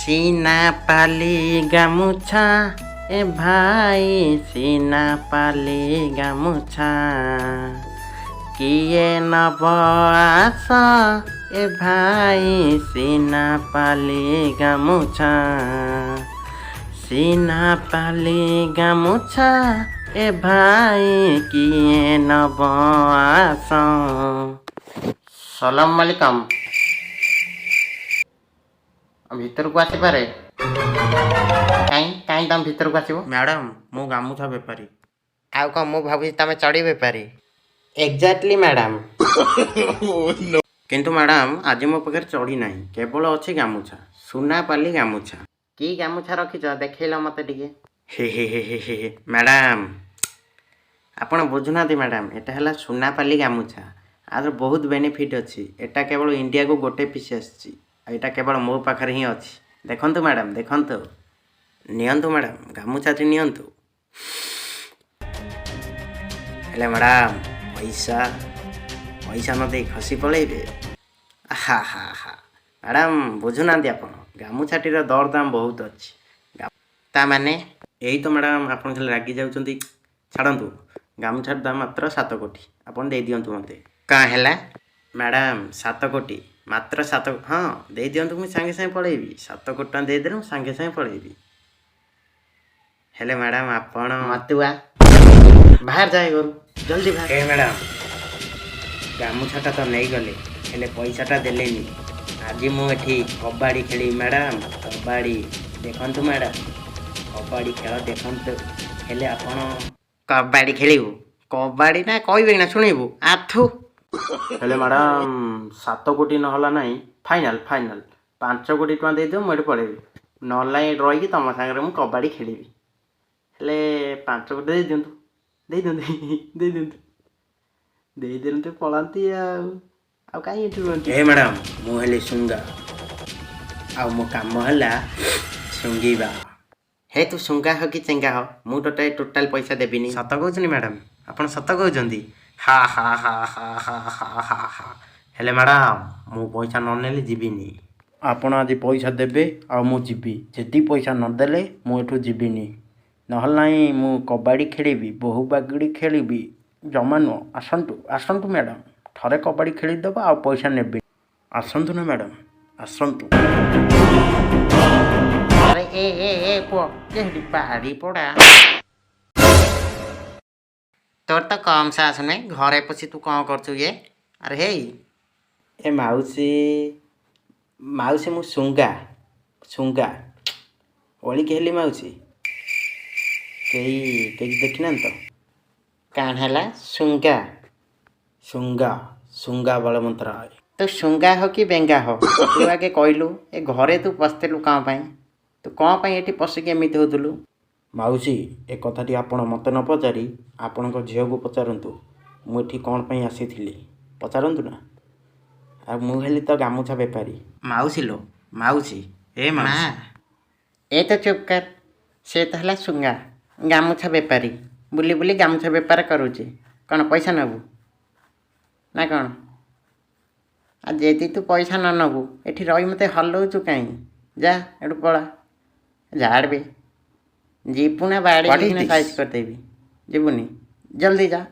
सीना पाली गामुछा ए भाई सीना पाली गामुछा किए नब आस ए भाई सीना पाली गामुछा सीना पाली गामुछा ए भाई किए नब आस। सलाम वालेकुम। भीतर को आसपे कहीं तुम भीतर को आसब मैडम मु गामुछा बेपारी आउ कौन मु भावी तुम चढ़ी बेपारी एक्जाक्टली मैडम किंतु मैडम आज मो पाखे चढ़ी ना केवल अच्छी गामुछा सुनापाली गामुछा कि गामुछा रखीच देखल मत हे मैडम आपण बुझुना मैडम एटा है सुनापाली गामुछा आर बहुत बेनिफिट अच्छी एटा केवल इंडिया को गोटे पीस आसी एटा केवल मो पाखरे ही अच्छी देखंतु मैडम देखंतु नियंतु मैडम गामुछाटी नियंतु हेले मैडम पैसा पैसा न दे खसी पलैबे हा हा हा मैडम बुझुना आप गामुछाटीर दर दाम बहुत अच्छी ता माने यही तो मैडम आप रागी जाऊँच छाड़ू गामुछार दाम मात्र 7 कोटी आपन दे दियंतु मते कहाँ है मैडम 7 कोटी मात्र 7 हाँ दे दियंतु मुझे सांगे सांगे पलैबी 7 कोटी टका दे देनु सांगे सांगे पलैबी हेले मैडम आपण मतुआ बाहर जाए घर जल्दी बाहर ए मैडम गामुछाटा तो नहीं गले हेले पैसाटा देलेनी आज मुझे कबाड़ी खेली मैडम कबाड़ी देखंतु मैडम कबाड़ी खेल देखंतु हेले आपण कबाड़ी खेलू कबाड़ी ना कहबे ना शुणबू आथु हेले मैडम 7 कोटी नहला नहीं फाइनाल फाइनाल 5 कोटी टका दे दियो मुझे पड़ेबी नहला रही तुम सागर मु कबाड़ी खेली हेले 5 कोटी दे दियंतु दे दियंतु दे दियंतु दे दियंतु पलांती आ कहीं ए मैडम मु हेले सुंगा आ मो काम हला सुंगीबा हे तू सुंगा हो कि चेंगा हो मु टोटाल पैसा देबिनी सत कहउछनी मैडम आपण सत कहउछंती हा हा हा हा हा हा हा हा हेले मैडम मु पैसा न नेले जीविनी आपण आज पैसा देबे आ मु जीवी जदी पैसा न देले मु एठू जीविनी नहल नाही मु कबाड़ी खेलिबी बहु बागड़ी खेलिबी जमा नु आसंतु आसंतु मैडम थरे कबाड़ी खेली दबा आ पैसा नेबे आसंतु ना मैडम आसंतु अरे ए पो केहडी बाड़ी पड़ा तोर तो कम सास नहीं घरे पसी तू कौन करचु ये अरे हे ए माउसी माउसी मु सुंगा सुंगा ओली कहली माउसी कई कई देखना तो कान हैला सुंगा सुंगा सुंगा बल मंत्र तो सुंगा हो कि बेंगा हो तू आगे कहलु ए घरे तू पसतेलु कौन पाई तू कौन पाई एठी पसिक एमिति होतलु माउसी ए कथाटी आपण मत न पचारि आपण झील को पचारतु मुझे कौन पाई आसी पचारतु ना आ मुझे तो गामुछा बेपारी माउसी लो माउसी ए माँ ए तो चुप कर से तो है सुंगा गामुछा बेपारी बुली बुली गामुछा बेपार करुचे कौन पैसा नबू ना कौन आ जेदी तू पैसा न नबू एठी रही मते हलौचु कहीं जा एटू पड़ा झाड़ बे जीपू ना बाड़ी साइज कर देवी जीवनी जल्दी जा।